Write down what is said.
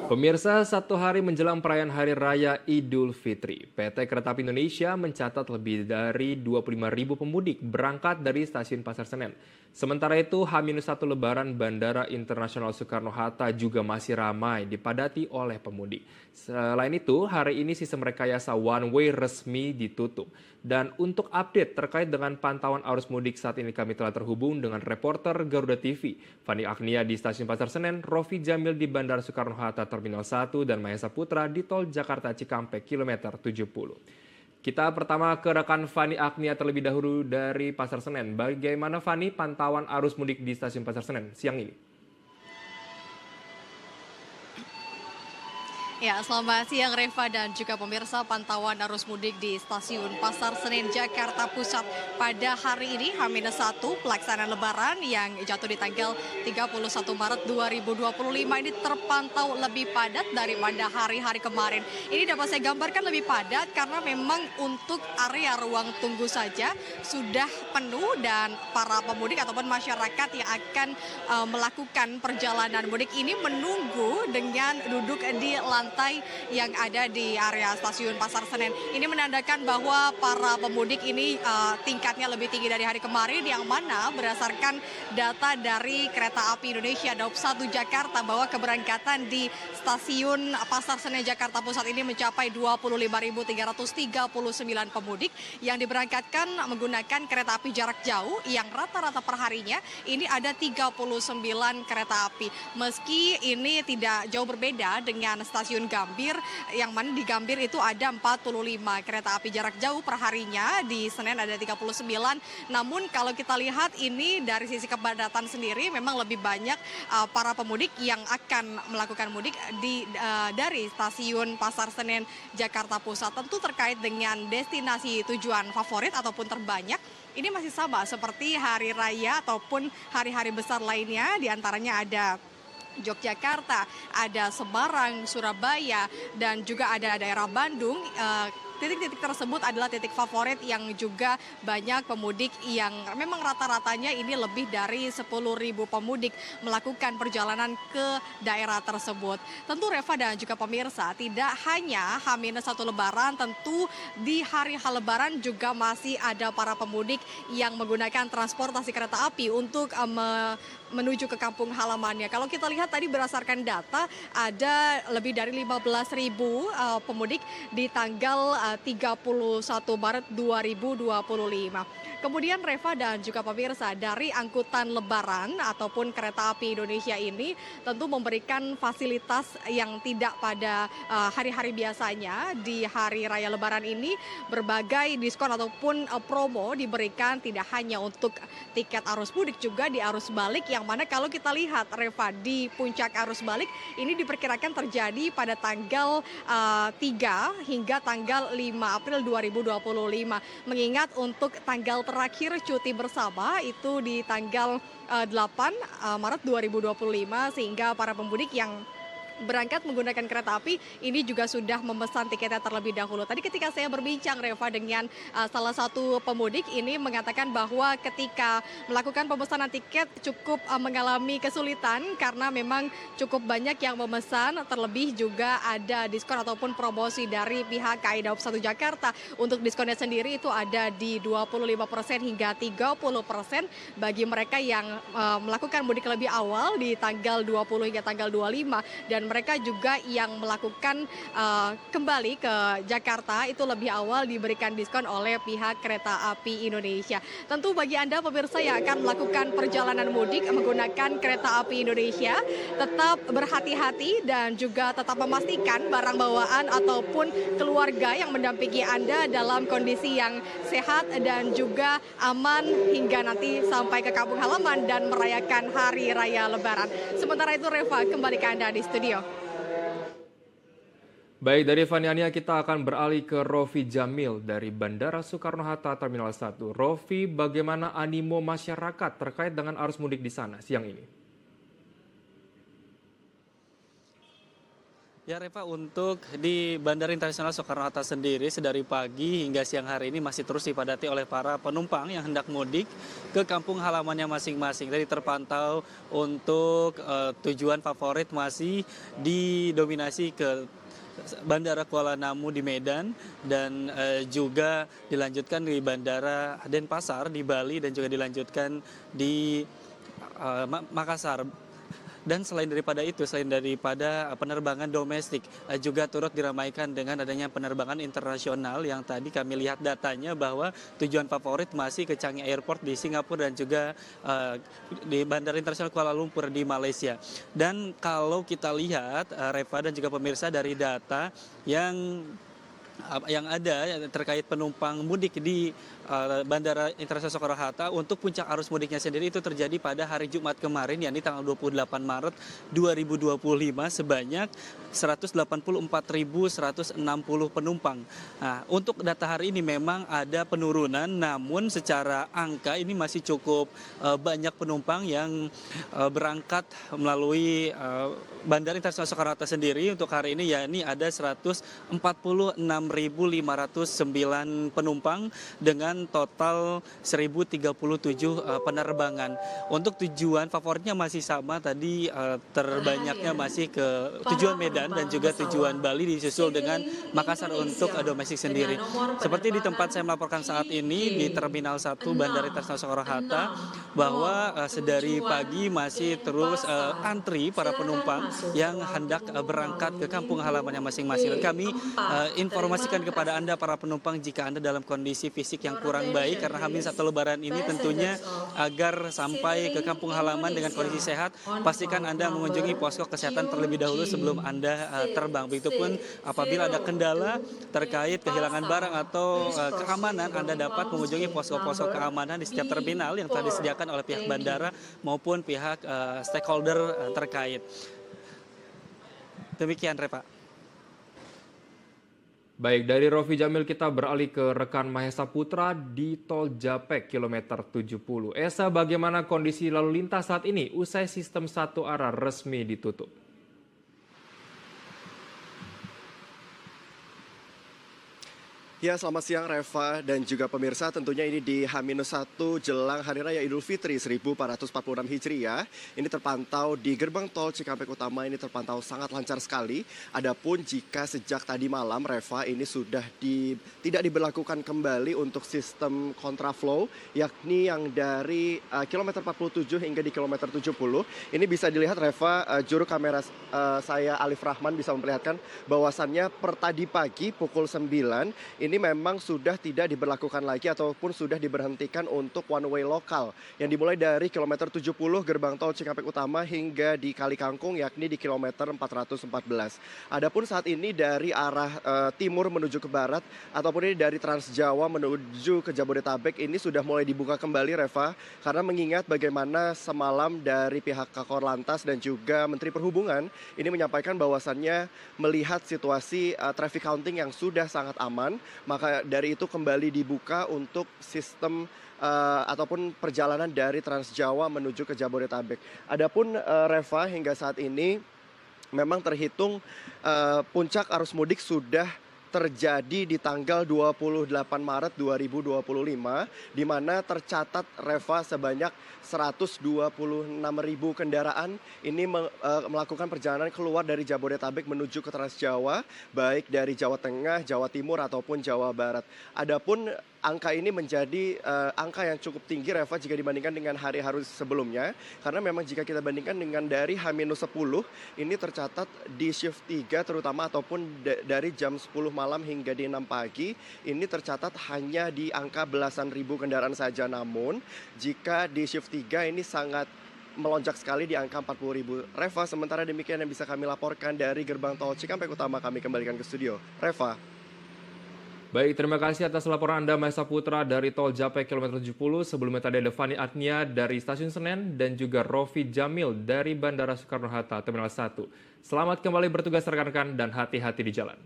Pemirsa, satu hari menjelang perayaan Hari Raya Idul Fitri, PT Kereta Api Indonesia mencatat lebih dari 25.000 pemudik berangkat dari stasiun Pasar Senen. Sementara itu, H-1 Lebaran Bandara Internasional Soekarno-Hatta juga masih ramai dipadati oleh pemudik. Selain itu, hari ini sistem rekayasa one way resmi ditutup. Dan untuk update terkait dengan pantauan arus mudik saat ini kami telah terhubung dengan reporter Garuda TV, Fani Agnia di Stasiun Pasar Senen, Rofi Jamil di Bandara Soekarno-Hatta Terminal 1, dan Mahesa Putra di Tol Jakarta Cikampek kilometer 70. Kita pertama ke rekan Fani Agnia terlebih dahulu dari Pasar Senen. Bagaimana Fani pantauan arus mudik di Stasiun Pasar Senen siang ini? Ya, selamat siang Reva dan juga pemirsa. Pantauan arus mudik di Stasiun Pasar Senen Jakarta Pusat pada hari ini H-1 pelaksanaan Lebaran yang jatuh di tanggal 31 Maret 2025 ini terpantau lebih padat daripada hari-hari kemarin. Ini dapat saya gambarkan lebih padat karena memang untuk area ruang tunggu saja sudah penuh dan para pemudik ataupun masyarakat yang akan melakukan perjalanan mudik ini menunggu dengan duduk di lantai yang ada di area stasiun Pasar Senen. Ini menandakan bahwa para pemudik ini tingkatnya lebih tinggi dari hari kemarin, yang mana berdasarkan data dari Kereta Api Indonesia Daup 1 Jakarta bahwa keberangkatan di stasiun Pasar Senen Jakarta Pusat ini mencapai 25.339 pemudik yang diberangkatkan menggunakan kereta api jarak jauh yang rata-rata perharinya ini ada 39 kereta api. Meski ini tidak jauh berbeda dengan stasiun Gambir, yang mana di Gambir itu ada 45 kereta api jarak jauh perharinya, di Senen ada 39. Namun kalau kita lihat ini dari sisi kepadatan sendiri memang lebih banyak para pemudik yang akan melakukan mudik dari stasiun Pasar Senen Jakarta Pusat. Tentu terkait dengan destinasi tujuan favorit ataupun terbanyak, ini masih sama seperti hari raya ataupun hari-hari besar lainnya, diantaranya ada Yogyakarta, ada Semarang, Surabaya, dan juga ada daerah Bandung. Titik-titik tersebut adalah titik favorit yang juga banyak pemudik yang memang rata-ratanya ini lebih dari 10.000 pemudik melakukan perjalanan ke daerah tersebut. Tentu Reva dan juga pemirsa, tidak hanya H-1 Lebaran, tentu di hari H Lebaran juga masih ada para pemudik yang menggunakan transportasi kereta api untuk menuju ke kampung halamannya. Kalau kita lihat tadi berdasarkan data, ada lebih dari 15.000 pemudik di tanggal 31 Maret 2025. Kemudian Reva dan juga pemirsa, dari angkutan lebaran ataupun kereta api Indonesia ini tentu memberikan fasilitas yang tidak pada hari-hari biasanya. Di hari raya lebaran ini berbagai diskon ataupun promo diberikan tidak hanya untuk tiket arus mudik, juga di arus balik, yang mana kalau kita lihat Reva di puncak arus balik ini diperkirakan terjadi pada tanggal 3 hingga tanggal 5 April 2025. Mengingat untuk tanggal terakhir cuti bersama itu di tanggal 8 Maret 2025, sehingga para pemudik yang berangkat menggunakan kereta api ini juga sudah memesan tiketnya terlebih dahulu. Tadi ketika saya berbincang Reva dengan salah satu pemudik, ini mengatakan bahwa ketika melakukan pemesanan tiket cukup mengalami kesulitan karena memang cukup banyak yang memesan, terlebih juga ada diskon ataupun promosi dari pihak KAI Daup 1 Jakarta. Untuk diskonnya sendiri itu ada di 25% hingga 30% bagi mereka yang melakukan mudik lebih awal di tanggal 20 hingga tanggal 25, dan mereka juga yang melakukan kembali ke Jakarta itu lebih awal diberikan diskon oleh pihak Kereta Api Indonesia. Tentu bagi Anda pemirsa yang akan melakukan perjalanan mudik menggunakan Kereta Api Indonesia, tetap berhati-hati dan juga tetap memastikan barang bawaan ataupun keluarga yang mendampingi Anda dalam kondisi yang sehat dan juga aman hingga nanti sampai ke kampung halaman dan merayakan Hari Raya Lebaran. Sementara itu Reva, kembali ke Anda di studio. Baik, dari Fani Ania kita akan beralih ke Rofi Jamil dari Bandara Soekarno-Hatta Terminal 1. Rofi, bagaimana animo masyarakat terkait dengan arus mudik di sana siang ini? Ya Reva, untuk di Bandara Internasional Soekarno-Hatta sendiri sedari pagi hingga siang hari ini masih terus dipadati oleh para penumpang yang hendak mudik ke kampung halamannya masing-masing. Tadi terpantau untuk tujuan favorit masih didominasi ke Bandara Kuala Namu di Medan dan juga dilanjutkan di Bandara Denpasar di Bali dan juga dilanjutkan di Makassar. Dan selain daripada penerbangan domestik, juga turut diramaikan dengan adanya penerbangan internasional yang tadi kami lihat datanya bahwa tujuan favorit masih ke Changi Airport di Singapura dan juga di Bandara Internasional Kuala Lumpur di Malaysia. Dan kalau kita lihat, Reva dan juga pemirsa, dari data yang ada terkait penumpang mudik di Bandara Internasional Soekarno-Hatta, untuk puncak arus mudiknya sendiri itu terjadi pada hari Jumat kemarin, yakni tanggal 28 Maret 2025 sebanyak 184.160 penumpang. Nah, untuk data hari ini memang ada penurunan, namun secara angka ini masih cukup banyak penumpang yang berangkat melalui Bandara Internasional Soekarno-Hatta sendiri untuk hari ini, yakni ada 146.509 penumpang dengan total 1.037 penerbangan. Untuk tujuan favoritnya masih sama tadi, terbanyaknya masih ke tujuan Medan dan juga tujuan Bali, disusul dengan Makassar untuk domestik sendiri. Seperti di tempat saya melaporkan saat ini di Terminal 1 Bandara Internasional Soekarno-Hatta, bahwa sedari pagi masih terus antri para penumpang yang hendak berangkat ke kampung halamannya masing-masing. Dan kami informasikan kepada Anda para penumpang, jika Anda dalam kondisi fisik yang kurang baik karena H-1 Lebaran ini, tentunya agar sampai ke kampung halaman dengan kondisi sehat, pastikan Anda mengunjungi posko kesehatan terlebih dahulu sebelum Anda terbang. Begitupun apabila ada kendala terkait kehilangan barang atau keamanan, Anda dapat mengunjungi posko-posko keamanan di setiap terminal yang telah disediakan oleh pihak bandara maupun pihak stakeholder terkait. Demikian, Reva. Baik, dari Rofi Jamil kita beralih ke rekan Mahesa Putra di Tol Japek kilometer 70. Esa, bagaimana kondisi lalu lintas saat ini usai sistem satu arah resmi ditutup? Ya, selamat siang Reva dan juga pemirsa. Tentunya ini di H-1 jelang Hari Raya Idul Fitri 1446 Hijriah. Ini terpantau di gerbang tol Cikampek Utama, ini terpantau sangat lancar sekali. Adapun jika sejak tadi malam, Reva, ini sudah tidak diberlakukan kembali untuk sistem kontraflow, yakni yang dari kilometer 47 hingga di kilometer 70. Ini bisa dilihat, Reva, juru kamera saya Alif Rahman bisa memperlihatkan bahwasannya per tadi pagi pukul 9 ini memang sudah tidak diberlakukan lagi ataupun sudah diberhentikan untuk one way lokal yang dimulai dari kilometer 70 gerbang tol Cikampek Utama hingga di Kali Kangkung, yakni di kilometer 414. Adapun saat ini dari arah timur menuju ke barat ataupun ini dari Trans Jawa menuju ke Jabodetabek ini sudah mulai dibuka kembali, Reva, karena mengingat bagaimana semalam dari pihak Kakor Lantas dan juga Menteri Perhubungan ini menyampaikan bahwasannya melihat situasi traffic counting yang sudah sangat aman, maka dari itu kembali dibuka untuk sistem ataupun perjalanan dari Trans Jawa menuju ke Jabodetabek. Adapun Reva, hingga saat ini memang terhitung puncak arus mudik sudah terjadi di tanggal 28 Maret 2025, di mana tercatat, Reva, sebanyak 126.000 kendaraan ini melakukan perjalanan keluar dari Jabodetabek menuju ke Trans Jawa, baik dari Jawa Tengah, Jawa Timur ataupun Jawa Barat. Adapun angka ini menjadi angka yang cukup tinggi, Reva, jika dibandingkan dengan hari-hari sebelumnya, karena memang jika kita bandingkan dengan dari H-10 ini tercatat di shift 3 terutama ataupun dari jam 10 malam hingga di 6 pagi ini tercatat hanya di angka belasan ribu kendaraan saja. Namun jika di shift 3 ini sangat melonjak sekali di angka 40.000. Reva, sementara demikian yang bisa kami laporkan dari gerbang tol Cikampek Utama, kami kembalikan ke studio. Reva. Baik, terima kasih atas laporan Anda, Mahesa Putra, dari Tol Japek kilometer 70. Sebelumnya tadi ada Fani Atnia dari Stasiun Senen dan juga Rofi Jamil dari Bandara Soekarno-Hatta Terminal 1. Selamat kembali bertugas rekan-rekan dan hati-hati di jalan.